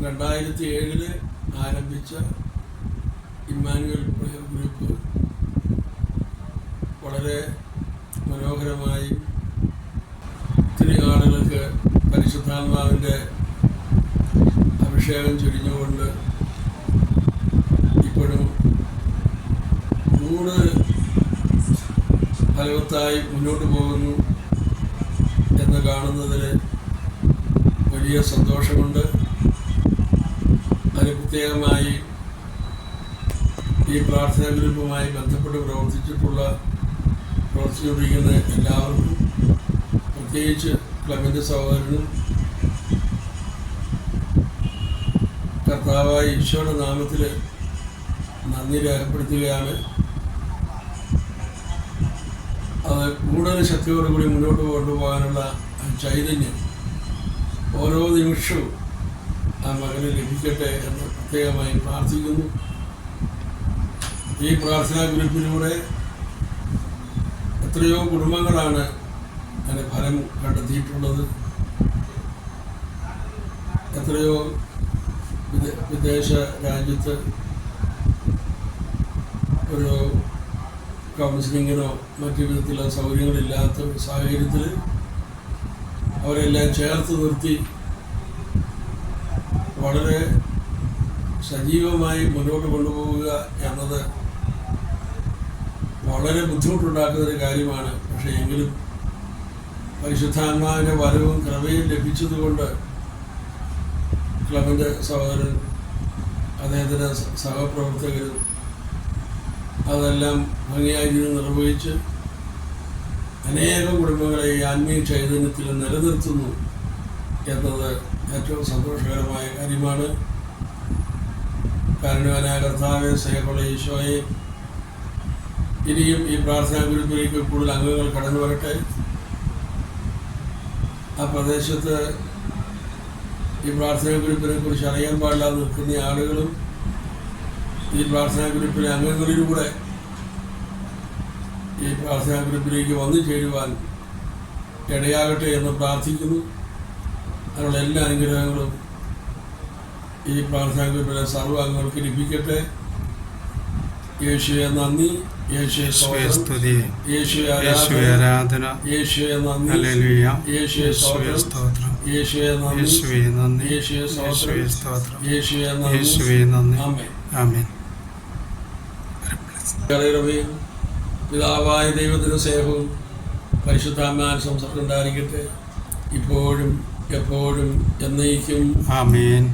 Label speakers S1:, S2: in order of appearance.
S1: 2007 ആരംഭിച്ച Emmanuel prayer group വളരെ മനോഹരമായി ഒത്തിരി ആളുകൾക്ക് പരിശുദ്ധാത്മാവിൻ്റെ അഭിഷേകം ചൊരിഞ്ഞുകൊണ്ട് ഇപ്പോഴും കൂടുതൽ ഫലവത്തായി മുന്നോട്ട് പോകുന്നു എന്ന് കാണുന്നതിൽ വലിയ സന്തോഷമുണ്ട്. അതിന് പ്രത്യേകമായി ഈ പ്രാർത്ഥനാ ഗ്രൂപ്പുമായി ബന്ധപ്പെട്ട് പ്രവർത്തിച്ചുകൊണ്ടിരിക്കുന്ന എല്ലാവർക്കും, പ്രത്യേകിച്ച് ക്ലബിൻ്റെ സഹോദരനും കർത്താവായ ഈശോയുടെ നാമത്തിൽ നന്ദി രേഖപ്പെടുത്തുകയാണ്. അത് കൂടുതൽ ശക്തിയോടുകൂടി മുന്നോട്ട് കൊണ്ടുപോകാനുള്ള ചൈതന്യം ഓരോ നിമിഷവും ആ മകന് ലഭിക്കട്ടെ എന്ന് പ്രത്യേകമായി പ്രാർത്ഥിക്കുന്നു. ഈ പ്രാർത്ഥനാ ഗ്രൂപ്പിലൂടെ എത്രയോ കുടുംബങ്ങളാണ് അതിൻ്റെ ഫലം കണ്ടെത്തിയിട്ടുള്ളത്. എത്രയോ വിദേശ രാജ്യത്ത് ഒരു കൗൺസിലിങ്ങിനോ മറ്റു വിധത്തിലുള്ള സൗകര്യങ്ങളില്ലാത്ത സാഹചര്യത്തിൽ അവരെല്ലാം ചേർത്ത് നിർത്തി വളരെ സജീവമായി മുന്നോട്ട് കൊണ്ടുപോവുക എന്നത് വളരെ ബുദ്ധിമുട്ടുണ്ടാക്കുന്നൊരു കാര്യമാണ്. പക്ഷേ എങ്കിലും പരിശുദ്ധാത്മാവിൻ്റെ വരവും കൃപയും ലഭിച്ചതുകൊണ്ട് ക്ലബിൻ്റെ സഹോദരൻ, അദ്ദേഹത്തിൻ്റെ സഹപ്രവർത്തകരും അതെല്ലാം ഭംഗിയായി നിർവഹിച്ച് അനേകം കുടുംബങ്ങളെ ഈ ആത്മീയ ചൈതന്യത്തിൽ നിലനിർത്തുന്നു എന്നത് ഏറ്റവും സന്തോഷകരമായ കാര്യമാണ്. കാരുണ്യവാനായ കർത്താവേ, സ്നേഹമുള്ള ഈശോയെ, ഇനിയും ഈ പ്രാർത്ഥനാ ഗ്രൂപ്പിലേക്ക് കൂടുതൽ അംഗങ്ങൾ കടന്നു വരട്ടെ. ആ പ്രദേശത്ത് ഈ പ്രാർത്ഥനാ ഗ്രൂപ്പിനെ കുറിച്ച് അറിയാൻ പാടില്ലാതെ നിൽക്കുന്ന ആളുകളും ഈ പ്രാർത്ഥനാ ഗ്രൂപ്പിലെ അംഗങ്ങളിലൂടെ ഈ പ്രാർത്ഥനാ ഗ്രൂപ്പിലേക്ക് വന്നു ചേരുവാൻ ഇടയാകട്ടെ എന്ന് പ്രാർത്ഥിക്കുന്നു. അതിനുള്ള എല്ലാ അനുഗ്രഹങ്ങളും ഈ പ്രാർത്ഥനാ ഗ്രൂപ്പിലെ സർവ്വ അംഗങ്ങൾക്ക് ലഭിക്കട്ടെ. യേശുവേ നന്ദി, യേശുവേ സ്തുതി, യേശുവേ ആരാധന, യേശുവേ നന്ദി, ഹല്ലേലൂയ, യേശുവേ സ്തോത്രം, യേശുവേ നന്ദി, യേശുവേ സ്തോത്രം, യേശുവേ നന്ദി. ആമേൻ. പിതാവായ ദൈവത്തിൻ്റെ സ്നേഹവും പരിശുദ്ധാത്മാവിന്റെ സംസർഗം ഉണ്ടായിരിക്കട്ടെ, ഇപ്പോഴും എപ്പോഴും എന്നേക്കും. ആമേൻ.